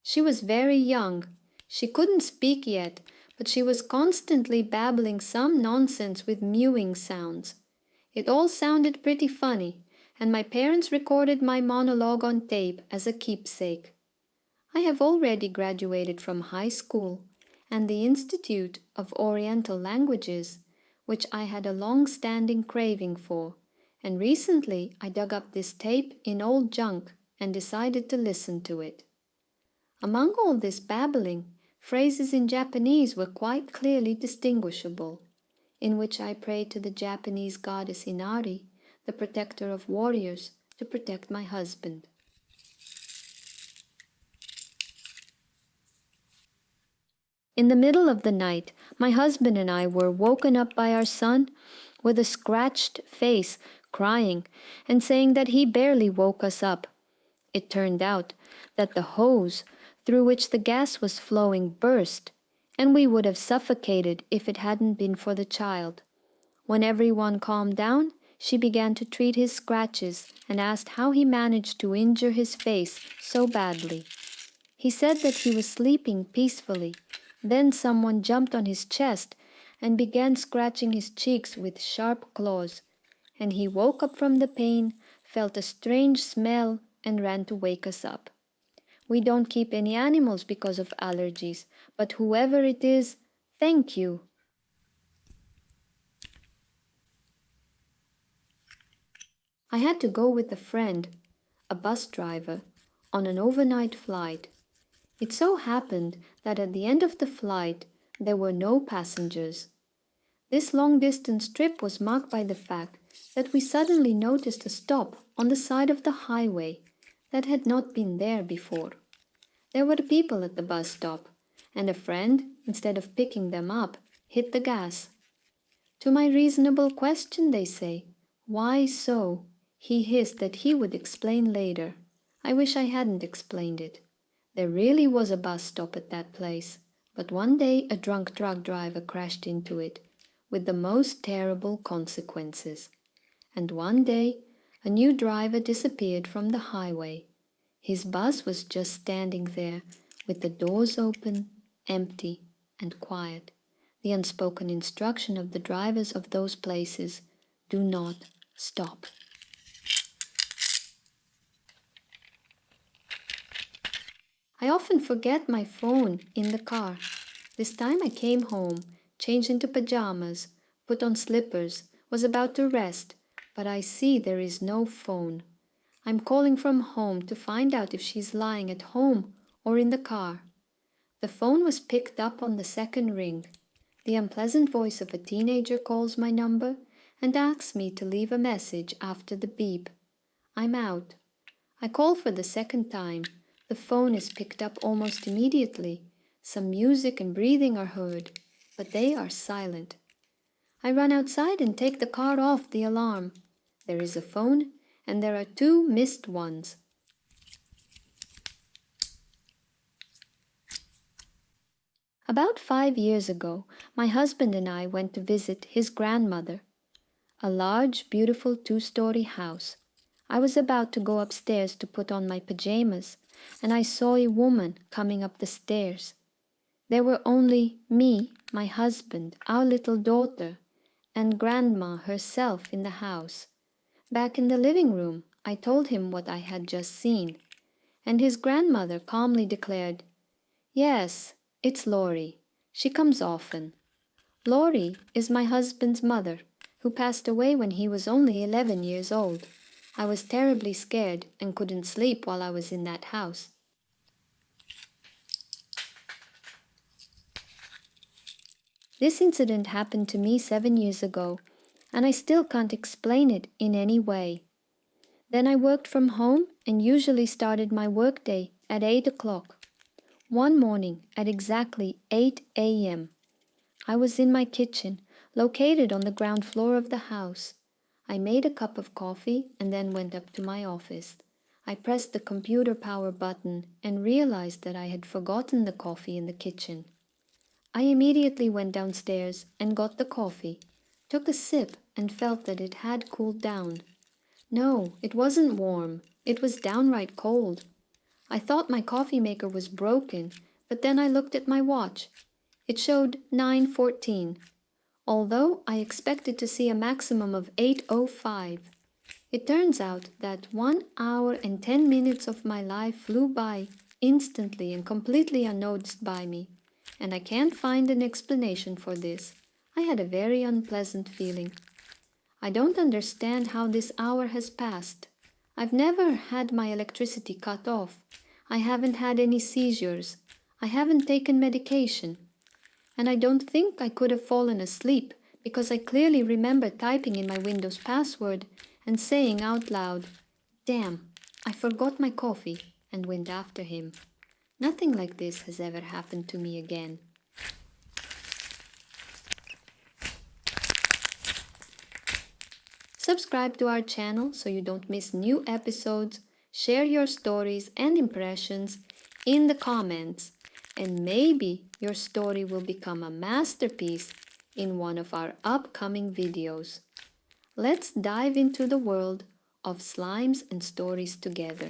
She was very young. She couldn't speak yet, but she was constantly babbling some nonsense with mewing sounds. It all sounded pretty funny, and my parents recorded my monologue on tape as a keepsake. I have already graduated from high school and the Institute of Oriental Languages, which I had a long-standing craving for, and recently I dug up this tape in old junk and decided to listen to it. Among all this babbling, phrases in Japanese were quite clearly distinguishable, in which I prayed to the Japanese goddess Inari, the protector of warriors, to protect my husband. In the middle of the night, my husband and I were woken up by our son with a scratched face, crying and saying that he barely woke us up. It turned out that the hose through which the gas was flowing burst, and we would have suffocated if it hadn't been for the child. When everyone calmed down, she began to treat his scratches and asked how he managed to injure his face so badly. He said that he was sleeping peacefully. Then someone jumped on his chest and began scratching his cheeks with sharp claws, and he woke up from the pain, felt a strange smell, and ran to wake us up. We don't keep any animals because of allergies, but whoever it is, thank you. I had to go with a friend, a bus driver, on an overnight flight. It so happened that at the end of the flight, there were no passengers. This long-distance trip was marked by the fact that we suddenly noticed a stop on the side of the highway that had not been there before. There were people at the bus stop, and a friend, instead of picking them up, hit the gas. To my reasonable question, they say, "Why so?" He hissed that he would explain later. I wish I hadn't explained it. There really was a bus stop at that place, but one day a drunk truck driver crashed into it, with the most terrible consequences. And one day a new driver disappeared from the highway. His bus was just standing there, with the doors open, empty, and quiet. The unspoken instruction of the drivers of those places: do not stop. I often forget my phone in the car. This time I came home, changed into pajamas, put on slippers, was about to rest, but I see there is no phone. I'm calling from home to find out if she's lying at home or in the car. The phone was picked up on the second ring. The unpleasant voice of a teenager calls my number and asks me to leave a message after the beep. I'm out. I call for the second time. The phone is picked up almost immediately. Some music and breathing are heard, but they are silent. I run outside and take the car off the alarm. There is a phone, and there are two missed ones. About 5 years ago, my husband and I went to visit his grandmother, a large, beautiful 2-story house. I was about to go upstairs to put on my pajamas, and I saw a woman coming up the stairs. There were only me, my husband, our little daughter, and Grandma herself in the house. Back in the living room, I told him what I had just seen, and his grandmother calmly declared, "Yes, it's Laurie. She comes often." Laurie is my husband's mother, who passed away when he was only 11 years old. I was terribly scared and couldn't sleep while I was in that house. This incident happened to me 7 years ago, and I still can't explain it in any way. Then I worked from home and usually started my workday at 8 o'clock. One morning at exactly 8 a.m., I was in my kitchen, located on the ground floor of the house. I made a cup of coffee and then went up to my office. I pressed the computer power button and realized that I had forgotten the coffee in the kitchen. I immediately went downstairs and got the coffee, took a sip and felt that it had cooled down. No, it wasn't warm. It was downright cold. I thought my coffee maker was broken, but then I looked at my watch. It showed 9:14, although I expected to see a maximum of 8:05. It turns out that 1 hour and 10 minutes of my life flew by instantly and completely unnoticed by me, and I can't find an explanation for this. I had a very unpleasant feeling. I don't understand how this hour has passed. I've never had my electricity cut off. I haven't had any seizures. I haven't taken medication. And I don't think I could have fallen asleep because I clearly remember typing in my Windows password and saying out loud, "Damn, I forgot my coffee," and went after him. Nothing like this has ever happened to me again. Subscribe to our channel so you don't miss new episodes. Share your stories and impressions in the comments, and maybe your story will become a masterpiece in one of our upcoming videos. Let's dive into the world of slimes and stories together.